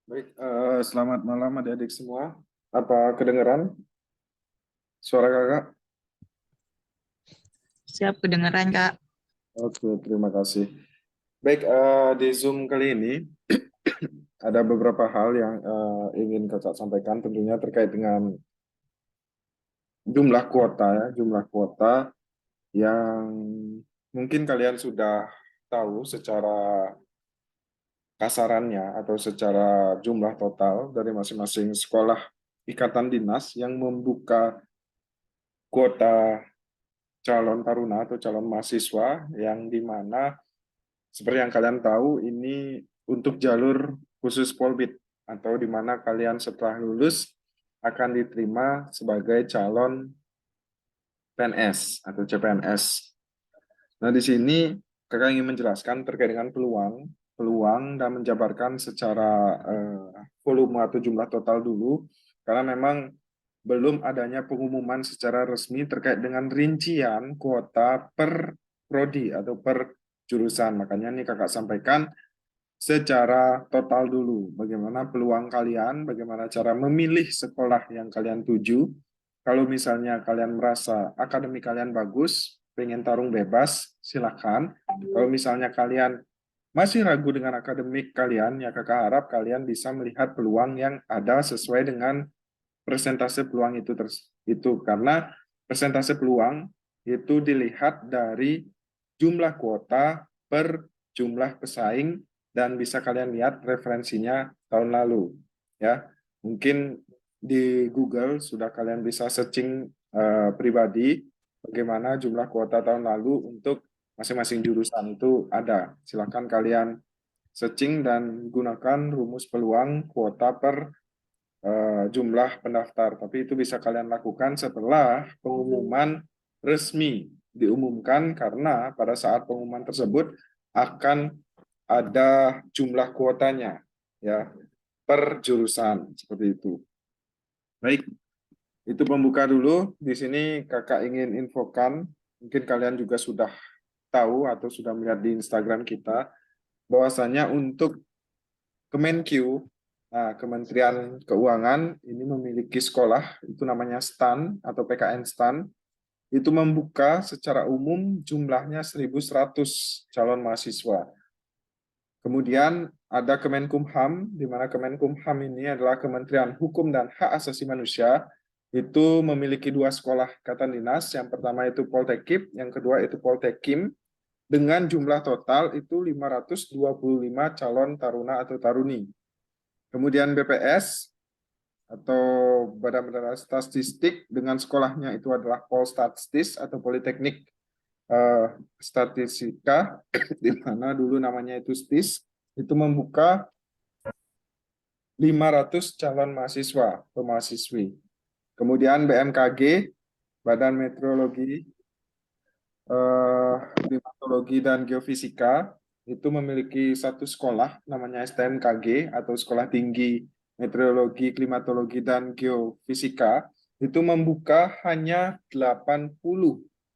Baik, selamat malam adik-adik semua. Apa kedengaran suara kakak? Siap kedengeran, Kak. Oke, terima kasih. Baik, di Zoom kali ini ada beberapa hal yang ingin kakak sampaikan tentunya terkait dengan jumlah kuota ya, jumlah kuota yang mungkin kalian sudah tahu secara kasarannya atau secara jumlah total dari masing-masing sekolah ikatan dinas yang membuka kuota calon taruna atau calon mahasiswa yang dimana seperti yang kalian tahu ini untuk jalur khusus Polbit atau di mana kalian setelah lulus akan diterima sebagai calon PNS atau CPNS. Nah, di sini kakak ingin menjelaskan terkait dengan peluang dan menjabarkan secara volume atau jumlah total dulu karena memang belum adanya pengumuman secara resmi terkait dengan rincian kuota per prodi atau per jurusan. Makanya ini kakak sampaikan secara total dulu. Bagaimana peluang kalian, bagaimana cara memilih sekolah yang kalian tuju. Kalau misalnya kalian merasa akademik kalian bagus, pengen tarung bebas, silakan. Kalau misalnya kalian masih ragu dengan akademik kalian, ya kakak harap kalian bisa melihat peluang yang ada sesuai dengan persentase peluang itu karena persentase peluang itu dilihat dari jumlah kuota per jumlah pesaing dan bisa kalian lihat referensinya tahun lalu ya. Mungkin di Google sudah kalian bisa searching pribadi bagaimana jumlah kuota tahun lalu untuk masing-masing jurusan itu ada. Silakan kalian searching dan gunakan rumus peluang kuota per jumlah pendaftar, tapi itu bisa kalian lakukan setelah pengumuman resmi diumumkan karena pada saat pengumuman tersebut akan ada jumlah kuotanya ya per jurusan seperti itu. Baik, itu pembuka dulu. Di sini kakak ingin infokan, mungkin kalian juga sudah tahu atau sudah melihat di Instagram kita bahwasanya untuk Kemenkeu, nah, Kementerian Keuangan ini memiliki sekolah, itu namanya STAN atau PKN STAN, itu membuka secara umum jumlahnya 1.100 calon mahasiswa. Kemudian ada Kemenkumham, di mana Kemenkumham ini adalah Kementerian Hukum dan Hak Asasi Manusia, itu memiliki dua sekolah ikatan dinas, yang pertama itu Poltekip, yang kedua itu Poltekim, dengan jumlah total itu 525 calon taruna atau taruni. Kemudian BPS atau Badan Penanggulangan Statistik dengan sekolahnya itu adalah Polstatistis atau Politeknik Statistika, di mana dulu namanya itu STIS, itu membuka 500 calon mahasiswa atau mahasiswi. Kemudian BMKG, Badan Meteorologi, Klimatologi dan Geofisika, itu memiliki satu sekolah namanya STMKG atau Sekolah Tinggi Meteorologi, Klimatologi, dan Geofisika, itu membuka hanya 80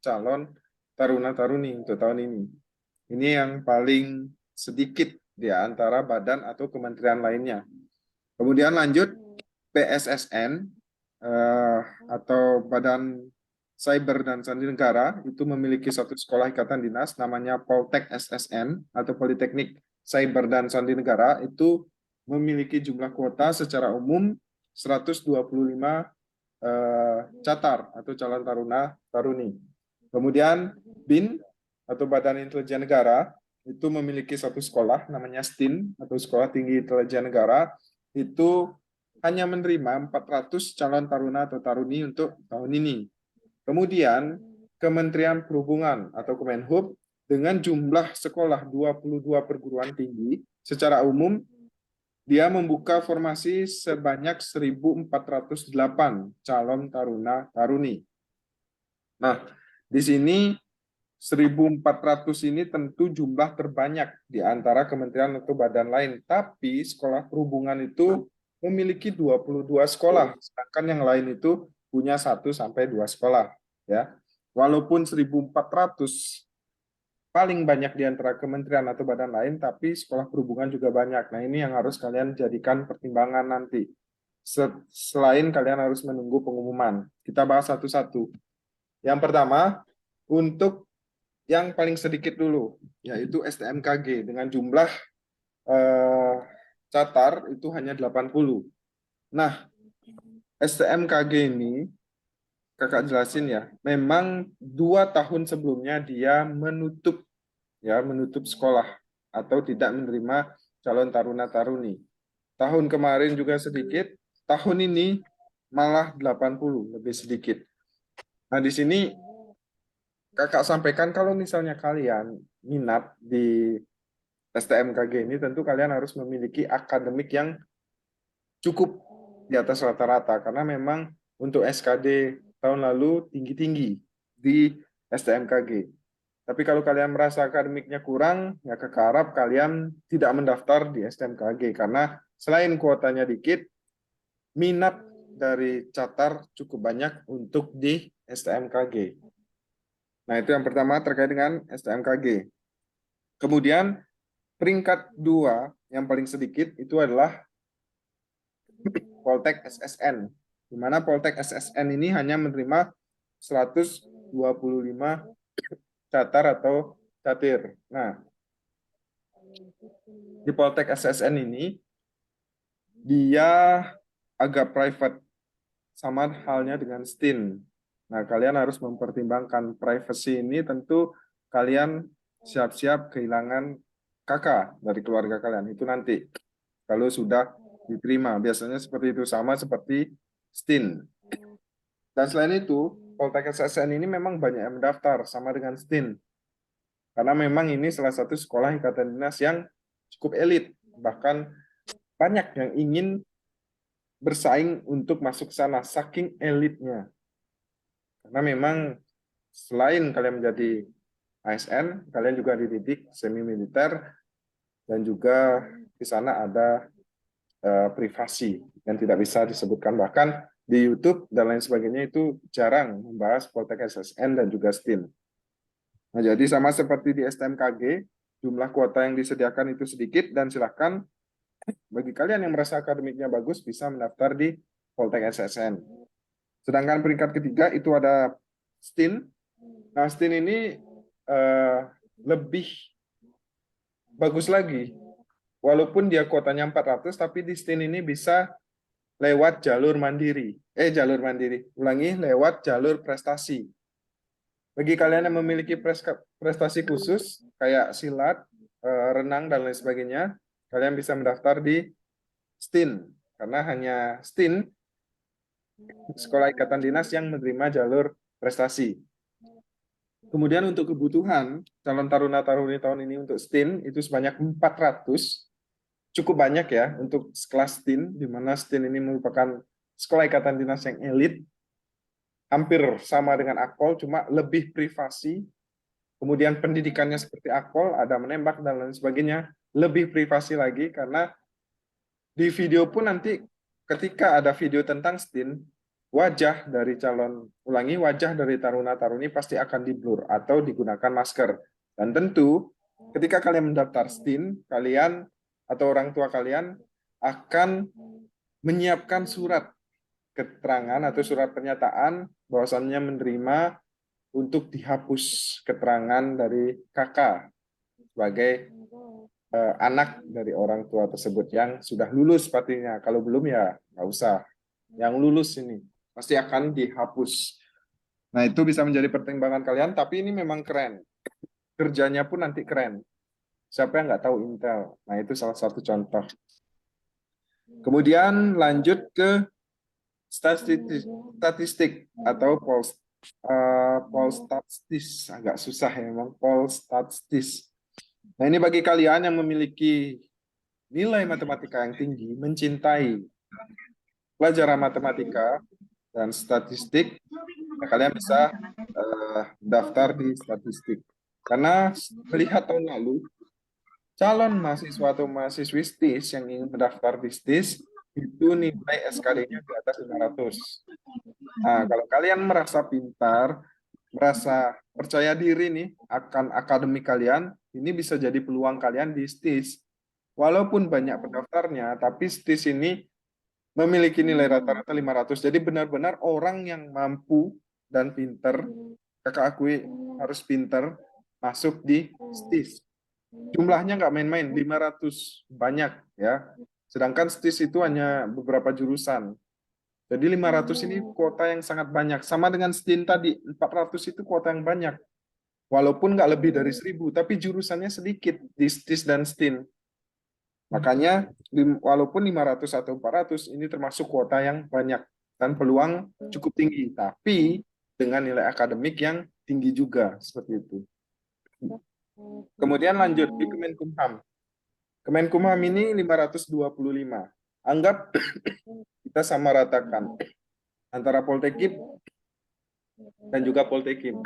calon taruna-taruni untuk tahun ini. Ini yang paling sedikit di antara badan atau kementerian lainnya. Kemudian lanjut PSSN atau Badan Cyber dan Sandi Negara itu memiliki satu sekolah ikatan dinas namanya Poltek SSN atau Politeknik Cyber dan Sandi Negara, itu memiliki jumlah kuota secara umum 125 catar atau calon taruna taruni. Kemudian BIN atau Badan Intelijen Negara itu memiliki satu sekolah namanya STIN atau Sekolah Tinggi Intelijen Negara, itu hanya menerima 400 calon taruna atau taruni untuk tahun ini. Kemudian Kementerian Perhubungan atau Kemenhub dengan jumlah sekolah 22 perguruan tinggi secara umum, dia membuka formasi sebanyak 1.408 calon taruna taruni. Nah, di sini 1.400 ini tentu jumlah terbanyak di antara kementerian atau badan lain, tapi sekolah perhubungan itu memiliki 22 sekolah, sedangkan yang lain itu punya 1 sampai 2 sekolah, ya. Walaupun 1.400 paling banyak di antara kementerian atau badan lain, tapi sekolah perhubungan juga banyak. Nah, ini yang harus kalian jadikan pertimbangan nanti. Selain kalian harus menunggu pengumuman. Kita bahas satu-satu. Yang pertama, untuk yang paling sedikit dulu, yaitu STMKG dengan jumlah eh, catar itu hanya 80. Nah, STMKG ini, kakak jelasin ya, memang 2 tahun sebelumnya dia menutup sekolah atau tidak menerima calon taruna-taruni. Tahun kemarin juga sedikit, tahun ini malah 80, lebih sedikit. Nah, di sini kakak sampaikan kalau misalnya kalian minat di STMKG ini, tentu kalian harus memiliki akademik yang cukup di atas rata-rata, karena memang untuk SKD tahun lalu tinggi-tinggi di STMKG. Tapi kalau kalian merasa akademiknya kurang, ya kakak harap kalian tidak mendaftar di STMKG, karena selain kuotanya dikit, minat dari Catar cukup banyak untuk di STMKG. Nah, itu yang pertama terkait dengan STMKG. Kemudian peringkat 2 yang paling sedikit itu adalah Poltek SSN, di mana Poltek SSN ini hanya menerima 125 catar atau catir. Nah, di Poltek SSN ini dia agak private, sama halnya dengan STIN. Nah, kalian harus mempertimbangkan privacy ini, tentu kalian siap-siap kehilangan kakak dari keluarga kalian. Itu nanti kalau sudah diterima. Biasanya seperti itu, sama seperti STIN. Dan selain itu, Poltek SSN ini memang banyak yang mendaftar, sama dengan STIN. Karena memang ini salah satu sekolah ikatan dinas yang cukup elit. Bahkan banyak yang ingin bersaing untuk masuk ke sana, saking elitnya. Karena memang selain kalian menjadi ASN, kalian juga dididik semi militer, dan juga di sana ada privasi yang tidak bisa disebutkan, bahkan di YouTube dan lain sebagainya itu jarang membahas Poltek SSN dan juga STIN. Nah, jadi sama seperti di STMKG, jumlah kuota yang disediakan itu sedikit, dan silakan bagi kalian yang merasa akademiknya bagus bisa mendaftar di Poltek SSN. Sedangkan peringkat ketiga itu ada STIN. Nah, STIN ini lebih bagus lagi. Walaupun dia kuotanya 400, tapi di STIN ini bisa lewat jalur mandiri. Ulangi, lewat jalur prestasi. Bagi kalian yang memiliki prestasi khusus, kayak silat, renang, dan lain sebagainya, kalian bisa mendaftar di STIN. Karena hanya STIN, Sekolah Ikatan Dinas, yang menerima jalur prestasi. Kemudian untuk kebutuhan calon taruna-taruni tahun ini untuk STIN itu sebanyak 400, cukup banyak ya untuk kelas STIN, di mana STIN ini merupakan sekolah ikatan dinas yang elit, hampir sama dengan Akpol, cuma lebih privasi. Kemudian pendidikannya seperti Akpol, ada menembak dan lain sebagainya, lebih privasi lagi, karena di video pun nanti ketika ada video tentang STIN, wajah dari wajah dari taruna-taruni pasti akan di-blur atau digunakan masker. Dan tentu ketika kalian mendaftar STIN, kalian atau orang tua kalian akan menyiapkan surat keterangan atau surat pernyataan bahwasannya menerima untuk dihapus keterangan dari kakak sebagai anak dari orang tua tersebut yang sudah lulus pastinya. Kalau belum ya nggak usah. Yang lulus ini pasti akan dihapus. Nah, itu bisa menjadi pertimbangan kalian, tapi ini memang keren. Kerjanya pun nanti keren. Siapa yang nggak tahu Intel? Nah, itu salah satu contoh. Kemudian lanjut ke statistik atau Polstatistik. Agak susah ya memang, Polstatistik. Nah, ini bagi kalian yang memiliki nilai matematika yang tinggi, mencintai pelajaran matematika dan statistik, ya kalian bisa daftar di statistik. Karena melihat tahun lalu, calon mahasiswa atau mahasiswi STIS yang ingin mendaftar di STIS, itu nilai SKD-nya di atas 500. Nah, kalau kalian merasa pintar, merasa percaya diri nih akan akademik kalian, ini bisa jadi peluang kalian di STIS. Walaupun banyak pendaftarnya, tapi STIS ini memiliki nilai rata-rata 500. Jadi benar-benar orang yang mampu dan pinter, kakak akui harus pinter, masuk di STIS. Jumlahnya nggak main-main, 500 banyak ya. Sedangkan STIS itu hanya beberapa jurusan. Jadi 500 ini kuota yang sangat banyak. Sama dengan STIN tadi, 400 itu kuota yang banyak. Walaupun nggak lebih dari 1.000, tapi jurusannya sedikit di STIS dan STIN. Makanya walaupun 500 atau 400 ini termasuk kuota yang banyak dan peluang cukup tinggi, tapi dengan nilai akademik yang tinggi juga seperti itu. Kemudian lanjut di Kemenkumham. Kemenkumham ini 525. Anggap kita sama ratakan antara Poltekkip dan juga Poltekkip.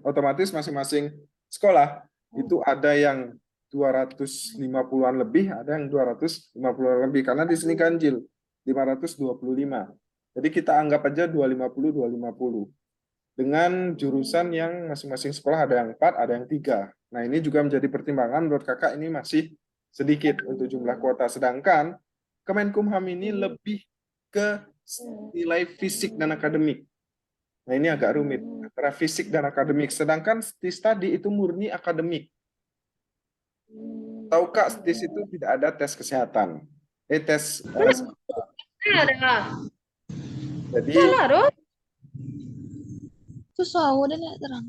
Otomatis masing-masing sekolah itu ada yang 250-an lebih, ada yang 250-an lebih, karena di sini ganjil 525. Jadi kita anggap aja 250, 250. Dengan jurusan yang masing-masing sekolah ada yang 4, ada yang 3. Nah, ini juga menjadi pertimbangan menurut kakak, ini masih sedikit untuk jumlah kuota. Sedangkan Kemenkumham ini lebih ke nilai fisik dan akademik. Nah, ini agak rumit antara fisik dan akademik. Sedangkan STIS tadi itu murni akademik. Tahu Kak, STIS itu tidak ada tes kesehatan. Tes Ada. jadi Salah, Ros. Susah, udah nih terang.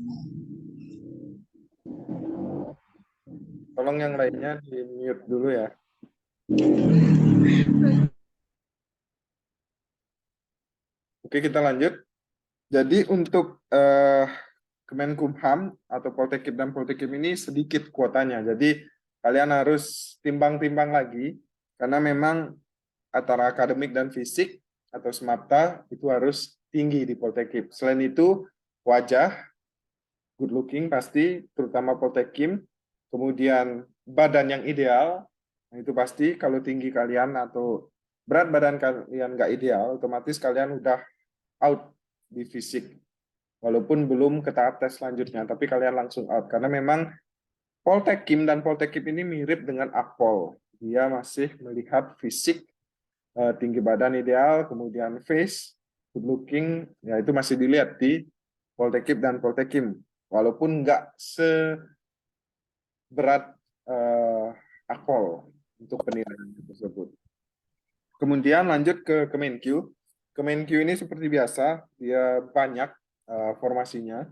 tolong yang lainnya di mute dulu ya. Oke, kita lanjut. Jadi untuk Kemenkumham atau Poltekkip dan Poltekkip ini sedikit kuotanya. Jadi kalian harus timbang-timbang lagi karena memang antara akademik dan fisik atau SMAPTA itu harus tinggi di Poltekkip. Selain itu wajah, good looking pasti, terutama Poltekkip. Kemudian badan yang ideal, nah itu pasti kalau tinggi kalian atau berat badan kalian nggak ideal, otomatis kalian udah out di fisik. Walaupun belum ke tahap tes selanjutnya, tapi kalian langsung out. Karena memang Poltekkip dan Poltekkip ini mirip dengan Akpol. Dia masih melihat fisik, tinggi badan ideal, kemudian face, good looking, ya itu masih dilihat di Poltekkip dan Poltekkip. Walaupun nggak seberat Akpol untuk penilaian tersebut. Kemudian lanjut ke Kemenkyu. Kemenkyu ini seperti biasa, dia banyak formasinya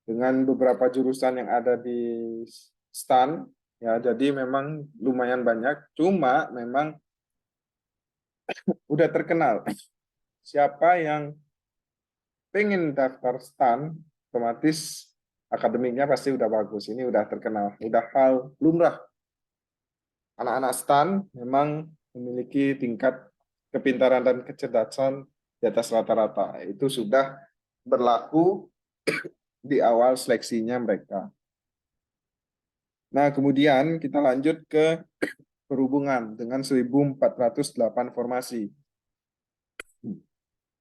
dengan beberapa jurusan yang ada di STAN, ya, jadi memang lumayan banyak, cuma memang udah terkenal. Siapa yang pengen daftar STAN, otomatis akademiknya pasti udah bagus, ini udah terkenal, udah hal lumrah. Anak-anak STAN memang memiliki tingkat kepintaran dan kecerdasan di atas rata-rata, itu sudah berlaku di awal seleksinya mereka. Nah, kemudian kita lanjut ke perhubungan dengan 1.408 formasi.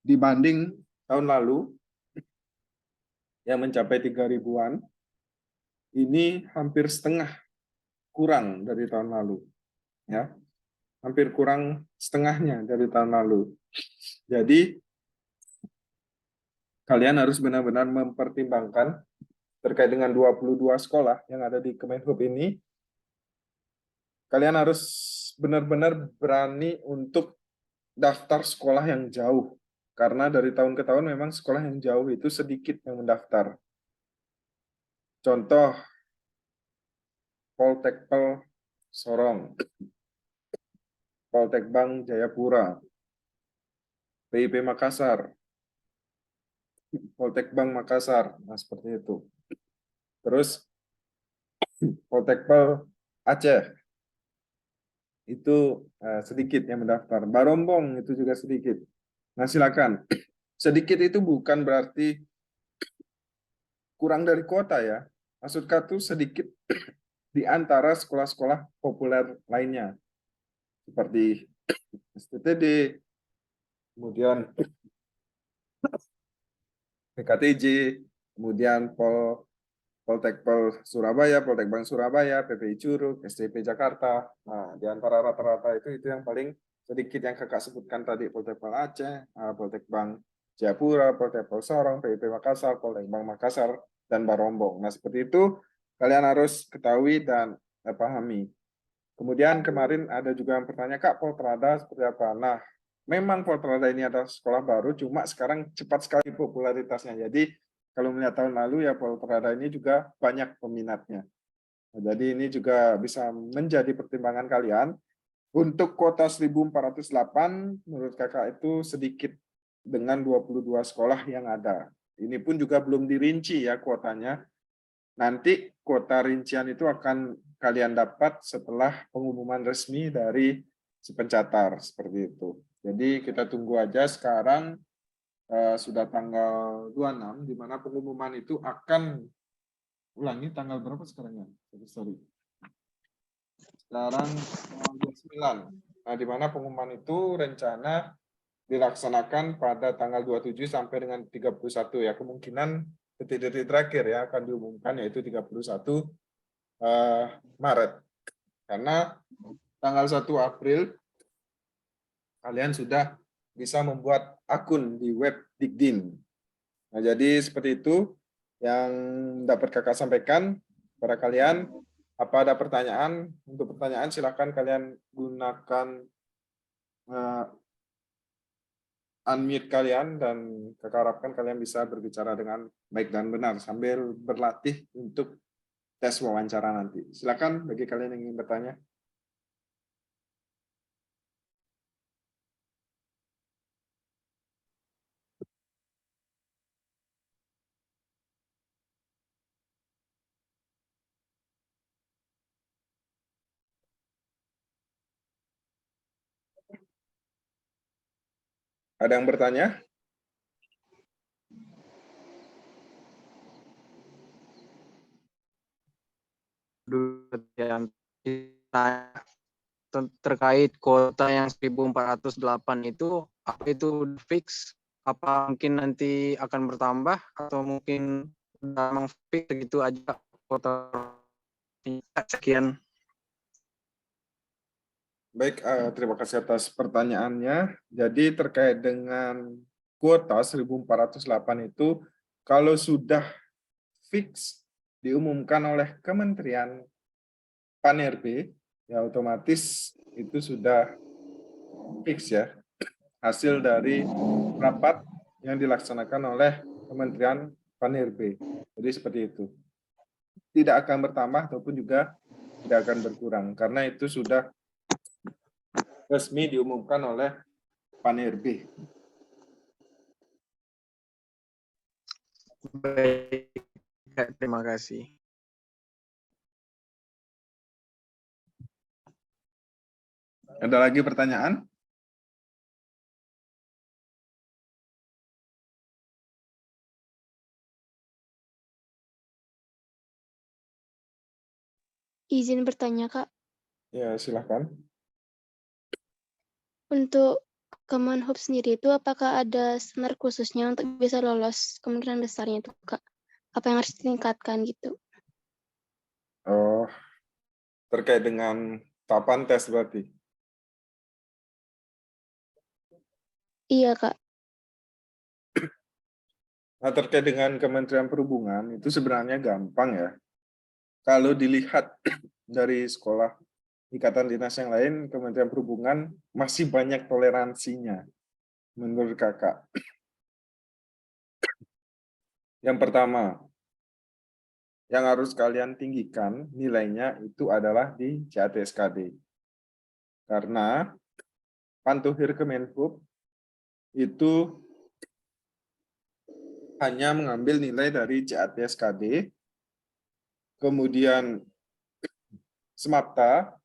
Dibanding tahun lalu yang mencapai 3.000-an, ini hampir setengah kurang dari tahun lalu. Ya, hampir kurang setengahnya dari tahun lalu. Jadi, kalian harus benar-benar mempertimbangkan terkait dengan 22 sekolah yang ada di Kemenhub ini. Kalian harus benar-benar berani untuk daftar sekolah yang jauh. Karena dari tahun ke tahun memang sekolah yang jauh itu sedikit yang mendaftar. Contoh, Poltekpel Sorong, Poltekbang Jayapura, PIP Makassar, Poltekbang Makassar, nah seperti itu. Terus Poltekpel Aceh, itu sedikit yang mendaftar. Barombong itu juga sedikit. Nah silakan, sedikit itu bukan berarti kurang dari kuota ya. Maksud kata sedikit di antara sekolah-sekolah populer lainnya. Seperti STTD, kemudian PKTJ, kemudian Poltekpol Surabaya, Poltekbang Surabaya, PPI Curug, STP Jakarta. Nah, di antara rata-rata itu yang paling sedikit yang kakak sebutkan tadi, Poltekpol Aceh, Poltekbang Jayapura, Poltekpol Sorong, PIP Makassar, Poltekbang Makassar, dan Barombong. Nah, seperti itu kalian harus ketahui dan pahami. Kemudian kemarin ada juga yang bertanya, Kak, Poltrada seperti apa? Nah, memang Poltrada ini adalah sekolah baru, cuma sekarang cepat sekali popularitasnya. Jadi, kalau melihat tahun lalu ya Poltrada ini juga banyak peminatnya. Nah, jadi ini juga bisa menjadi pertimbangan kalian. Untuk kuota 1.408, menurut kakak itu sedikit dengan 22 sekolah yang ada. Ini pun juga belum dirinci ya kuotanya. Nanti kuota rincian itu akan kalian dapat setelah pengumuman resmi dari si pencatar, seperti itu. Jadi kita tunggu aja. Sekarang sudah tanggal 26, di mana pengumuman itu akan ulangi tanggal berapa sekarang ya? Sorry. Sekarang tanggal 29. Nah, di mana pengumuman itu rencana dilaksanakan pada tanggal 27 sampai dengan 31 ya. Kemungkinan detik-detik terakhir ya akan diumumkan, yaitu 31 Maret. Karena tanggal 1 April kalian sudah bisa membuat akun di web Dikdin. Nah, jadi seperti itu yang dapat kakak sampaikan kepada kalian. Apa ada pertanyaan? Untuk pertanyaan silakan kalian gunakan unmute kalian, dan kakak harapkan kalian bisa berbicara dengan baik dan benar sambil berlatih untuk tes wawancara nanti. Silakan bagi kalian yang ingin bertanya. Ada yang bertanya? Yang terkait kuota yang 1.408 itu, apa itu fix? Apa mungkin nanti akan bertambah atau mungkin memang fix gitu aja kuota? Sekian. Baik, terima kasih atas pertanyaannya. Jadi terkait dengan kuota 1.408 itu, kalau sudah fix diumumkan oleh Kementerian PAN-RB, ya otomatis itu sudah fix ya, hasil dari rapat yang dilaksanakan oleh Kementerian PAN-RB. Jadi seperti itu. Tidak akan bertambah ataupun juga tidak akan berkurang, karena itu sudah resmi diumumkan oleh PAN-RB. Baik, terima kasih. Ada lagi pertanyaan? Izin bertanya, Kak. Ya, silahkan. Untuk Kemenhub sendiri itu apakah ada standar khususnya untuk bisa lolos kemungkinan besarnya itu, Kak? Apa yang harus ditingkatkan gitu? Oh, terkait dengan tahapan tes berarti? Iya, Kak. Nah, terkait dengan Kementerian Perhubungan, itu sebenarnya gampang ya. Kalau dilihat dari sekolah ikatan dinas yang lain, Kementerian Perhubungan masih banyak toleransinya, menurut kakak. Yang pertama, yang harus kalian tinggikan nilainya itu adalah di CAT-SKD. Karena Pantuhir Kemenhub itu hanya mengambil nilai dari CAT-SKD, kemudian SMAPTA,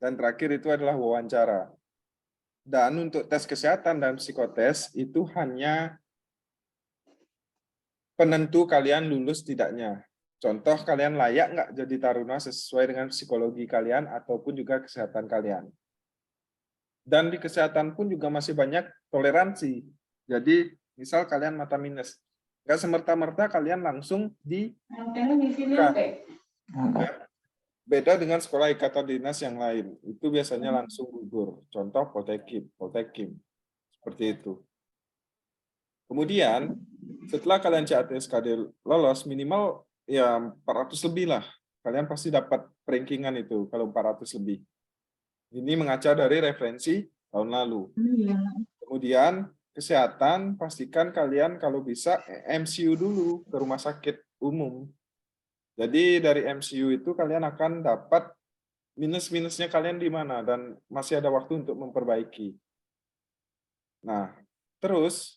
dan terakhir itu adalah wawancara. Dan untuk tes kesehatan dan psikotes itu hanya penentu kalian lulus tidaknya. Contoh, kalian layak nggak jadi taruna sesuai dengan psikologi kalian ataupun juga kesehatan kalian. Dan di kesehatan pun juga masih banyak toleransi. Jadi, misal kalian mata minus, Nggak semerta-merta kalian langsung di beda dengan sekolah ikatan dinas yang lain. Itu biasanya langsung gugur. Contoh Poltekim. Seperti itu. Kemudian, setelah kalian CAT SKD lolos, minimal ya 400 lebih lah. Kalian pasti dapat rankingan itu kalau 400 lebih. Ini mengaca dari referensi tahun lalu. Kemudian, kesehatan, pastikan kalian kalau bisa MCU dulu ke rumah sakit umum. Jadi dari MCU itu kalian akan dapat minus-minusnya kalian di mana dan masih ada waktu untuk memperbaiki. Nah, terus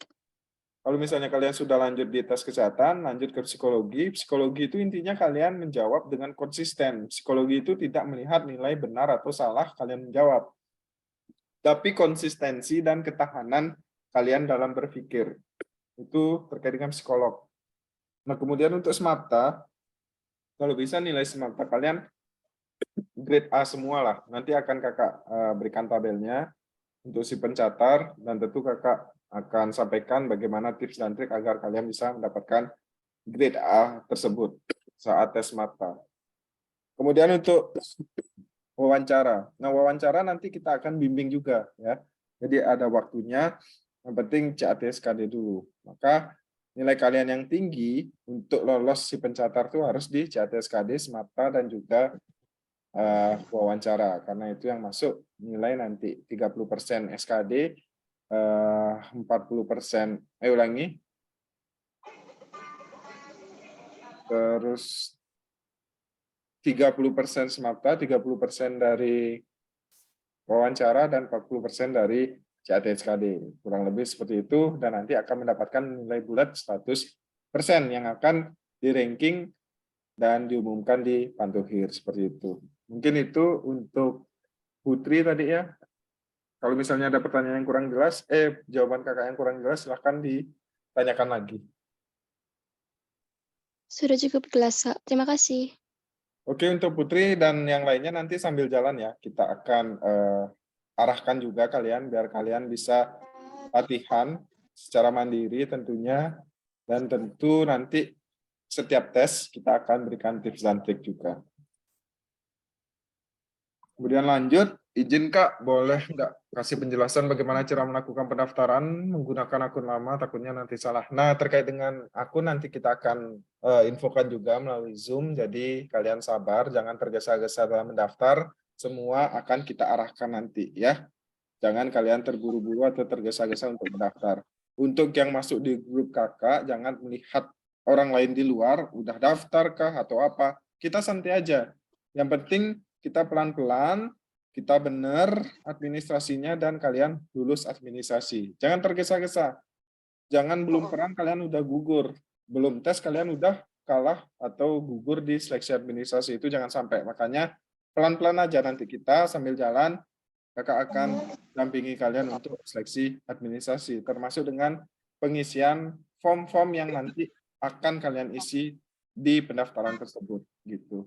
kalau misalnya kalian sudah lanjut di tes kesehatan, lanjut ke psikologi, psikologi itu intinya kalian menjawab dengan konsisten. Psikologi itu tidak melihat nilai benar atau salah kalian menjawab, tapi konsistensi dan ketahanan kalian dalam berpikir. Itu terkait dengan psikolog. Nah, kemudian untuk SMAPTA, kalau bisa nilai SMAPTA kalian grade A semua lah. Nanti akan kakak berikan tabelnya untuk si pencatat, dan tentu kakak akan sampaikan bagaimana tips dan trik agar kalian bisa mendapatkan grade A tersebut saat tes SMAPTA. Kemudian untuk wawancara. Nah, wawancara nanti kita akan bimbing juga ya. Jadi ada waktunya, yang penting CAT SKD dulu. Maka nilai kalian yang tinggi untuk lolos si pencatat itu harus di CAT SKD, SMAPTA, dan juga wawancara. Karena itu yang masuk nilai nanti 30% SKD, 40%, ulangi. Terus 30% SMAPTA, 30% dari wawancara, dan 40% dari CAT SKD. Kurang lebih seperti itu, dan nanti akan mendapatkan nilai bulat 100% yang akan di-ranking dan diumumkan di Pantuhir, seperti itu. Mungkin itu untuk Putri tadi ya. Kalau misalnya ada pertanyaan yang kurang jelas, jawaban kakak yang kurang jelas, silahkan ditanyakan lagi. Sudah cukup jelas, Kak. Terima kasih. Oke, untuk Putri dan yang lainnya nanti sambil jalan ya, kita akan arahkan juga kalian, biar kalian bisa latihan secara mandiri tentunya, dan tentu nanti setiap tes kita akan berikan tips dan trik juga. Kemudian lanjut, izin Kak, boleh nggak kasih penjelasan bagaimana cara melakukan pendaftaran menggunakan akun lama, takutnya nanti salah. Nah, terkait dengan akun nanti kita akan infokan juga melalui Zoom, jadi kalian sabar, jangan tergesa-gesa dalam mendaftar, semua akan kita arahkan nanti ya. Jangan kalian terburu-buru atau tergesa-gesa untuk mendaftar. Untuk yang masuk di grup kakak, jangan melihat orang lain di luar, udah daftar kah atau apa, kita santai aja. Yang penting kita pelan-pelan, kita benar administrasinya, dan kalian lulus administrasi. Jangan tergesa-gesa. Jangan belum perang kalian udah gugur. Belum tes kalian udah kalah atau gugur di seleksi administrasi. Itu jangan sampai. Makanya pelan-pelan aja, nanti kita sambil jalan, kakak akan dampingi kalian untuk seleksi administrasi. Termasuk dengan pengisian form-form yang nanti akan kalian isi di pendaftaran tersebut. Gitu.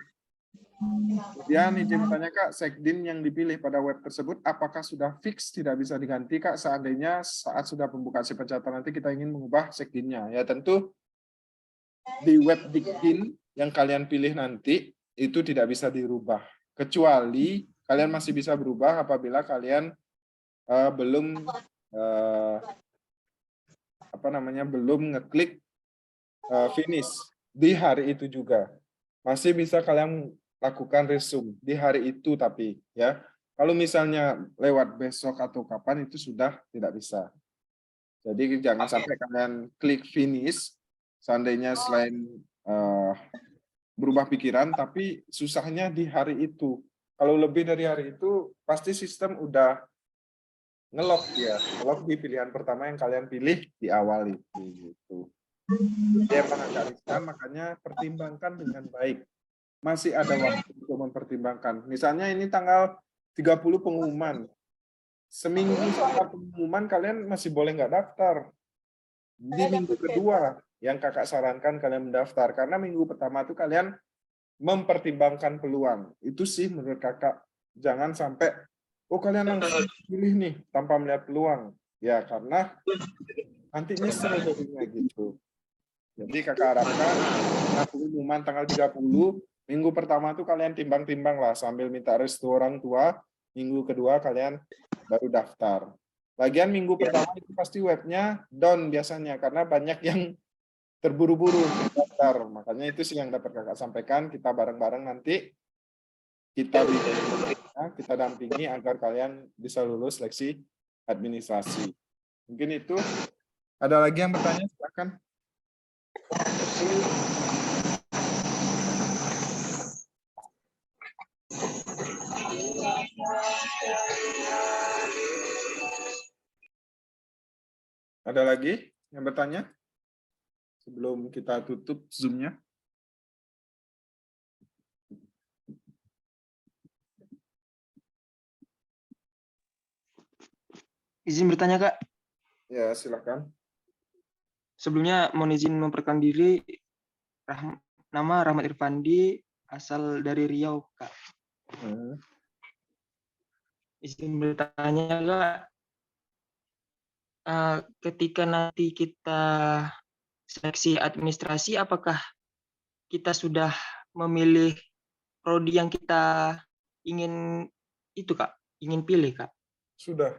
Kemudian izin bertanya Kak, sekdin yang dipilih pada web tersebut apakah sudah fix tidak bisa diganti Kak, seandainya saat sudah pembukaan si pencatatan nanti kita ingin mengubah sekdinnya? Ya tentu di web Dikdin yang kalian pilih nanti itu tidak bisa dirubah, kecuali kalian masih bisa berubah apabila kalian belum belum ngeklik finish di hari itu juga. Masih bisa kalian lakukan resume di hari itu, tapi ya kalau misalnya lewat besok atau kapan itu sudah tidak bisa. Jadi jangan sampai kalian klik finish seandainya selain berubah pikiran, tapi susahnya di hari itu. Kalau lebih dari hari itu pasti sistem udah ngelok ya, ngelok di pilihan pertama yang kalian pilih di awal itu. Gitu. Dia agak riskan, makanya pertimbangkan dengan baik. Masih ada waktu untuk mempertimbangkan. Misalnya ini tanggal 30 pengumuman. Seminggu setelah pengumuman kalian masih boleh nggak daftar. Di minggu kedua yang kakak sarankan kalian mendaftar. Karena minggu pertama itu kalian mempertimbangkan peluang. Itu sih menurut kakak. Jangan sampai, kalian langsung pilih nih tanpa melihat peluang. Ya karena nanti nyesel jadinya gitu. Jadi kakak harapkan pengumuman tanggal 30, minggu pertama tuh kalian timbang-timbang lah sambil minta restu orang tua, minggu kedua kalian baru daftar. Lagian minggu pertama itu pasti webnya down biasanya karena banyak yang terburu-buru daftar. Makanya itu sih yang dapat kakak sampaikan, kita bareng-bareng nanti kita dampingi agar kalian bisa lulus seleksi administrasi. Mungkin itu. Ada lagi yang bertanya? Silakan. Ada lagi yang bertanya? Sebelum kita tutup Zoom-nya. Izin bertanya, Kak. Ya, silakan. Sebelumnya mohon izin memperkenalkan diri. Nama Rahmat Irfandi, asal dari Riau, Kak. Izin bertanya, Kak. Ketika nanti kita seleksi administrasi, apakah kita sudah memilih prodi yang kita ingin itu, Kak? Ingin pilih, Kak? Sudah.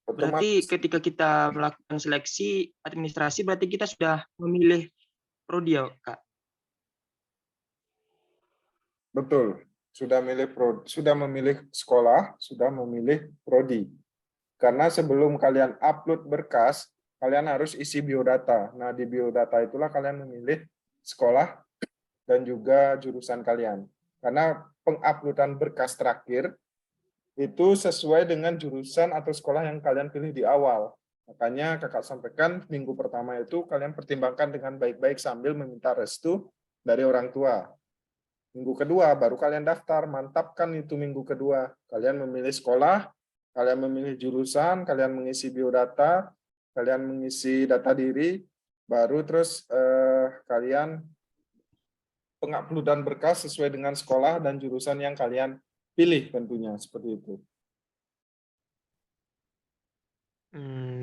Berarti ketika kita melakukan seleksi administrasi, berarti kita sudah memilih prodi, ya, Kak? Betul. Sudah memilih sekolah, sudah memilih prodi. Karena sebelum kalian upload berkas, kalian harus isi biodata. Nah, di biodata itulah kalian memilih sekolah dan juga jurusan kalian. Karena penguploadan berkas terakhir itu sesuai dengan jurusan atau sekolah yang kalian pilih di awal. Makanya kakak sampaikan minggu pertama itu kalian pertimbangkan dengan baik-baik sambil meminta restu dari orang tua. Minggu kedua baru kalian daftar, mantapkan itu minggu kedua. Kalian memilih sekolah, kalian memilih jurusan, kalian mengisi biodata, kalian mengisi data diri, baru terus kalian penguploadan berkas sesuai dengan sekolah dan jurusan yang kalian pilih tentunya, seperti itu.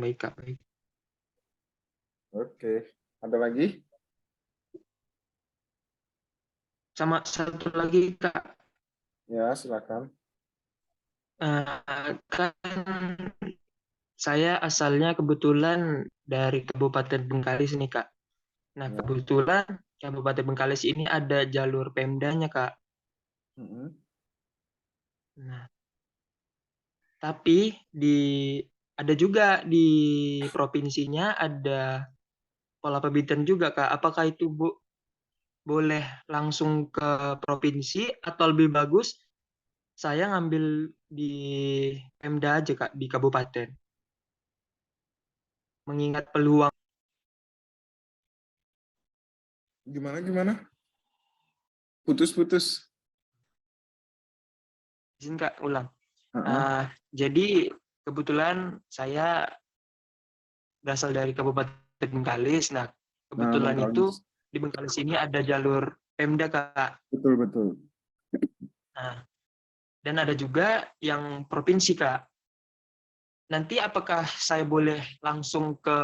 Baik, Kak. Baik. Oke, ada lagi? Sama satu lagi, Kak. Ya, silakan. Kan saya asalnya kebetulan dari Kabupaten Bengkalis nih, Kak. Nah, Ya. kebetulan Kabupaten Bengkalis ini ada jalur Pemdanya, Kak. Nah, tapi ada juga di provinsinya ada pola pembibitan juga, Kak. Apakah itu boleh langsung ke provinsi atau lebih bagus saya ngambil di Pemda aja, Kak, di kabupaten? Mengingat peluang. Gimana? Putus-putus. Izin, Kak, ulang. Jadi kebetulan saya berasal dari Kabupaten Bengkalis. Nah, kebetulan itu di Bengkalis ini ada jalur Pemda, Kak. Betul. Nah, dan ada juga yang provinsi, Kak. Nanti apakah saya boleh langsung ke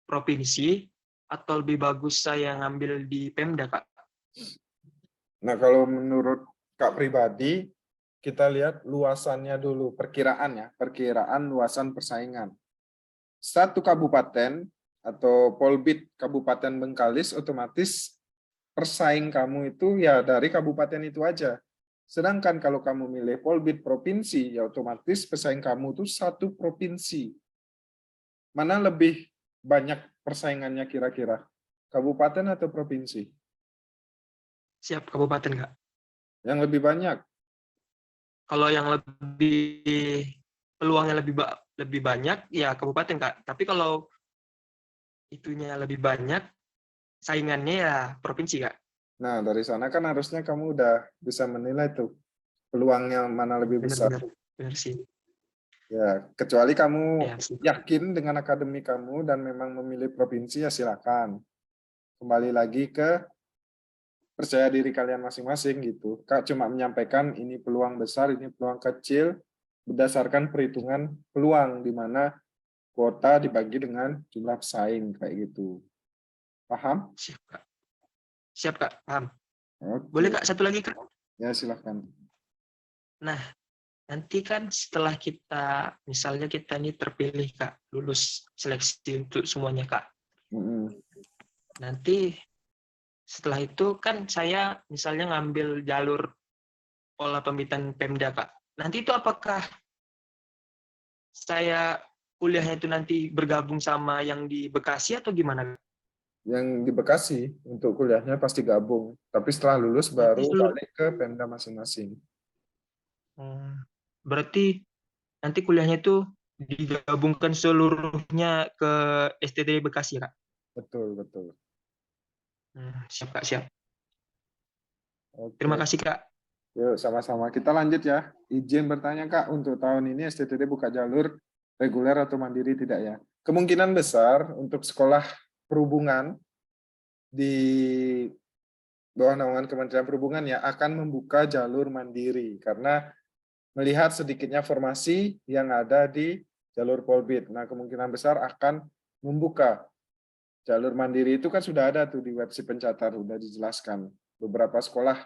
provinsi atau lebih bagus saya ngambil di Pemda, Kak? Nah, kalau menurut Kak pribadi, kita lihat luasannya dulu, perkiraan luasan persaingan. Satu kabupaten atau Polbid Kabupaten Bengkalis, otomatis persaing kamu itu ya dari kabupaten itu aja. Sedangkan kalau kamu milih Polbid provinsi, ya otomatis pesaing kamu itu satu provinsi. Mana lebih banyak persaingannya kira-kira? Kabupaten atau provinsi? Siap, kabupaten, Kak. Yang lebih banyak. Kalau yang peluangnya lebih banyak, ya kabupaten, Kak. Tapi kalau itunya lebih banyak, saingannya ya provinsi, Kak. Nah, dari sana kan harusnya kamu udah bisa menilai tuh peluangnya mana lebih besar. Benar sih. Ya, kecuali kamu Ya, yakin dengan akademi kamu dan memang memilih provinsi, ya silakan. Kembali lagi ke percaya diri kalian masing-masing gitu. Kak cuma menyampaikan ini peluang besar, ini peluang kecil, berdasarkan perhitungan peluang, di mana kuota dibagi dengan jumlah pesaing kayak gitu. Paham? Siap, Kak. Siap, Kak. Paham. Oke. Boleh, Kak, satu lagi, Kak? Ya, silahkan. Nah, nanti kan setelah kita, misalnya kita ini terpilih, Kak, lulus seleksi untuk semuanya, Kak. Mm-mm. Nanti setelah itu kan saya misalnya ngambil jalur pola pembibitan Pemda, Kak. Nanti itu apakah saya kuliahnya itu nanti bergabung sama yang di Bekasi atau gimana? Yang di Bekasi untuk kuliahnya pasti gabung, tapi setelah lulus Nanti baru seluruh, balik ke Pemda masing-masing. berarti nanti kuliahnya itu digabungkan seluruhnya ke STT Bekasi, Kak. Betul, betul. Siap, Kak, siap. Terima Oke. kasih, Kak. Yuk, sama-sama. Kita lanjut ya. Izin bertanya, Kak, untuk tahun ini STTD buka jalur reguler atau mandiri tidak ya? Kemungkinan besar untuk sekolah perhubungan di bawah naungan Kementerian Perhubungan ya akan membuka jalur mandiri karena melihat sedikitnya formasi yang ada di jalur Polbit. Nah, kemungkinan besar akan membuka jalur mandiri itu kan sudah ada tuh di website Pencatar, sudah dijelaskan. Beberapa sekolah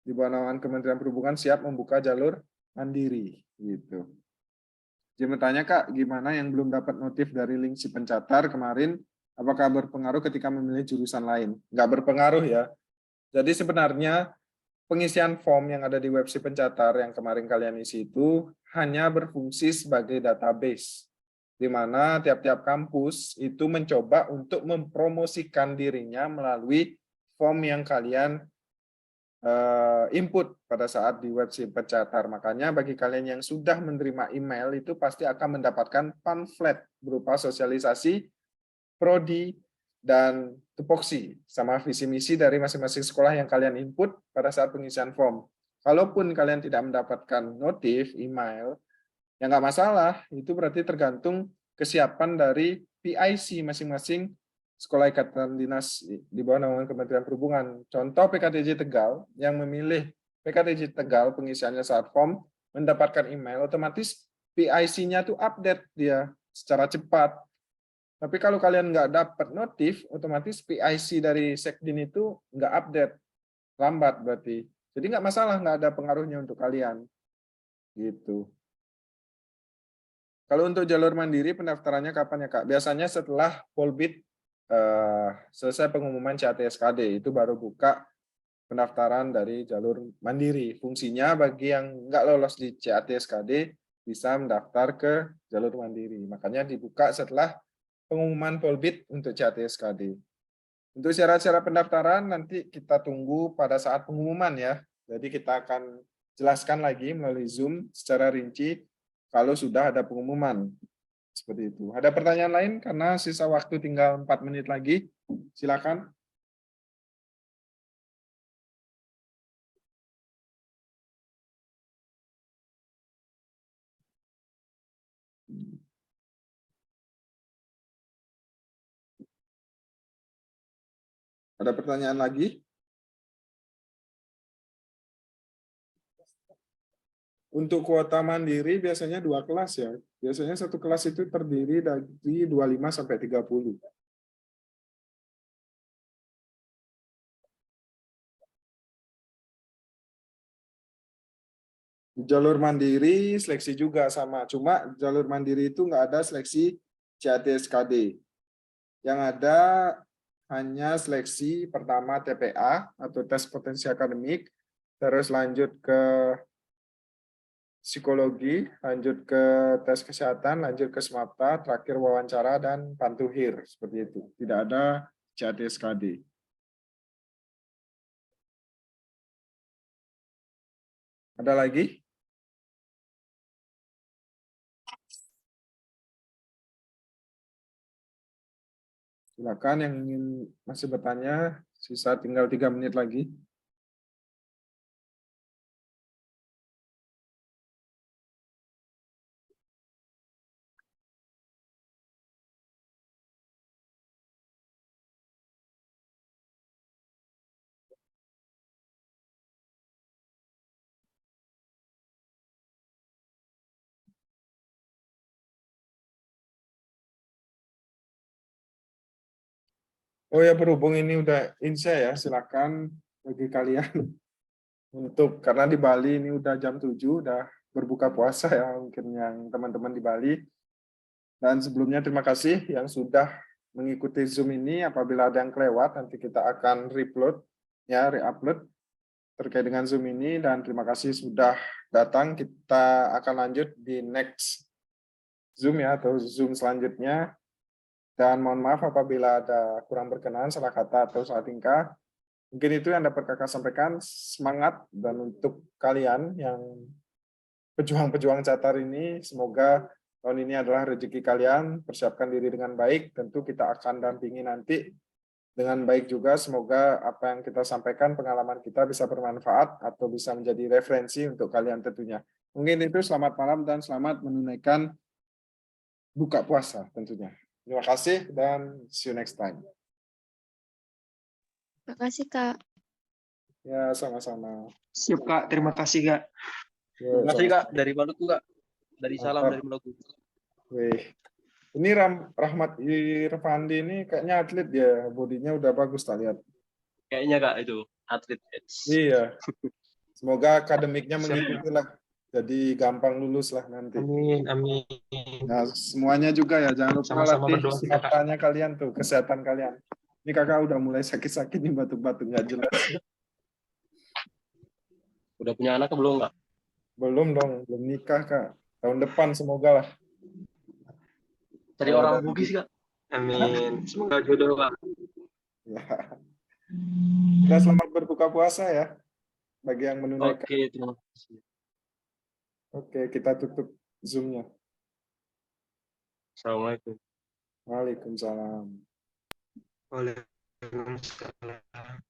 di bawah naungan Kementerian Perhubungan siap membuka jalur mandiri gitu. Jadi bertanya, Kak, gimana yang belum dapat notif dari link si Pencatar kemarin, apakah berpengaruh ketika memilih jurusan lain? Nggak berpengaruh ya. Jadi sebenarnya pengisian form yang ada di website Pencatar yang kemarin kalian isi itu hanya berfungsi sebagai database, di mana tiap-tiap kampus itu mencoba untuk mempromosikan dirinya melalui form yang kalian input pada saat di website Pencatar. Makanya bagi kalian yang sudah menerima email itu pasti akan mendapatkan pamflet berupa sosialisasi, prodi, dan tupoksi sama visi misi dari masing-masing sekolah yang kalian input pada saat pengisian form. Kalaupun kalian tidak mendapatkan notif email, ya nggak masalah. Itu berarti tergantung kesiapan dari PIC masing-masing Sekolah Ikatan Dinas di bawah naungan Kementerian Perhubungan. Contoh PKTJ Tegal yang memilih PKTJ Tegal pengisiannya saat form mendapatkan email, otomatis PIC-nya tuh update dia secara cepat. Tapi kalau kalian nggak dapat notif, otomatis PIC dari Sekdin itu nggak update, lambat berarti. Jadi nggak masalah, nggak ada pengaruhnya untuk kalian. Gitu. Kalau untuk jalur mandiri pendaftarannya kapan ya Kak? Biasanya setelah Polbit selesai pengumuman CAT-SKD itu baru buka pendaftaran dari jalur mandiri. Fungsinya bagi yang nggak lolos di CAT-SKD bisa mendaftar ke jalur mandiri. Makanya dibuka setelah pengumuman Polbit untuk CAT-SKD. Untuk syarat-syarat pendaftaran nanti kita tunggu pada saat pengumuman ya. Jadi kita akan jelaskan lagi melalui Zoom secara rinci kalau sudah ada pengumuman. Seperti itu. Ada pertanyaan lain karena sisa waktu tinggal 4 menit lagi. Silakan. Ada pertanyaan lagi? Untuk kuota mandiri biasanya 2 kelas ya. Biasanya satu kelas itu terdiri dari 25 sampai 30. Jalur mandiri seleksi juga sama, cuma jalur mandiri itu nggak ada seleksi CAT-SKD. Yang ada hanya seleksi pertama TPA atau tes potensi akademik, terus lanjut ke psikologi, lanjut ke tes kesehatan, lanjut ke SMAPTA, terakhir wawancara dan pantuhir, seperti itu. Tidak ada CAT-SKD. Ada lagi? Silakan yang ingin masih bertanya, sisa tinggal 3 menit lagi. Oh ya, berhubung ini udah insya ya, silakan bagi kalian untuk, karena di Bali ini udah jam 7, udah berbuka puasa ya, mungkin yang teman-teman di Bali. Dan sebelumnya terima kasih yang sudah mengikuti Zoom ini. Apabila ada yang kelewat, nanti kita akan reupload terkait dengan Zoom ini. Dan terima kasih sudah datang. Kita akan lanjut di next Zoom ya, atau Zoom selanjutnya. Dan mohon maaf apabila ada kurang berkenan, salah kata atau salah tingkah. Mungkin itu yang dapat kakak sampaikan. Semangat, dan untuk kalian yang pejuang-pejuang catar ini, semoga tahun ini adalah rezeki kalian, persiapkan diri dengan baik, tentu kita akan dampingi nanti dengan baik juga, semoga apa yang kita sampaikan, pengalaman kita bisa bermanfaat atau bisa menjadi referensi untuk kalian tentunya. Mungkin itu, selamat malam dan selamat menunaikan buka puasa tentunya. Terima kasih dan see you next time. Terima kasih, Kak. Ya, sama-sama. Siap Kak, terima kasih Kak. Yo, Terima kasih sama-sama. Kak, dari Maluku Kak. Dari salam Mantap. dari Maluku. Wih. Ini Rahmat Irfandi ini kayaknya atlet ya, bodinya udah bagus tak lihat. Kayaknya Kak itu atlet. Iya. Semoga akademiknya Siap. mengikuti lah. Jadi gampang lulus lah nanti. Amin, amin. Nah, semuanya juga ya, jangan lupa Sama-sama latih berdoa kita, Kak. matanya kalian tuh, kesehatan kalian. Ini kakak udah mulai sakit-sakit nih, batuk-batuk nggak jelas. Udah punya anak belum Kak? Belum dong, belum nikah kak. Tahun depan semoga lah. Cari Kalau orang ada Bugis Kak. Amin. Semoga jodoh Kak. Ya. Udah, selamat berbuka puasa ya, bagi yang menunaikan. Oke, terima kasih. Oke, kita tutup Zoom-nya. Assalamualaikum. Waalaikumsalam. Waalaikumsalam.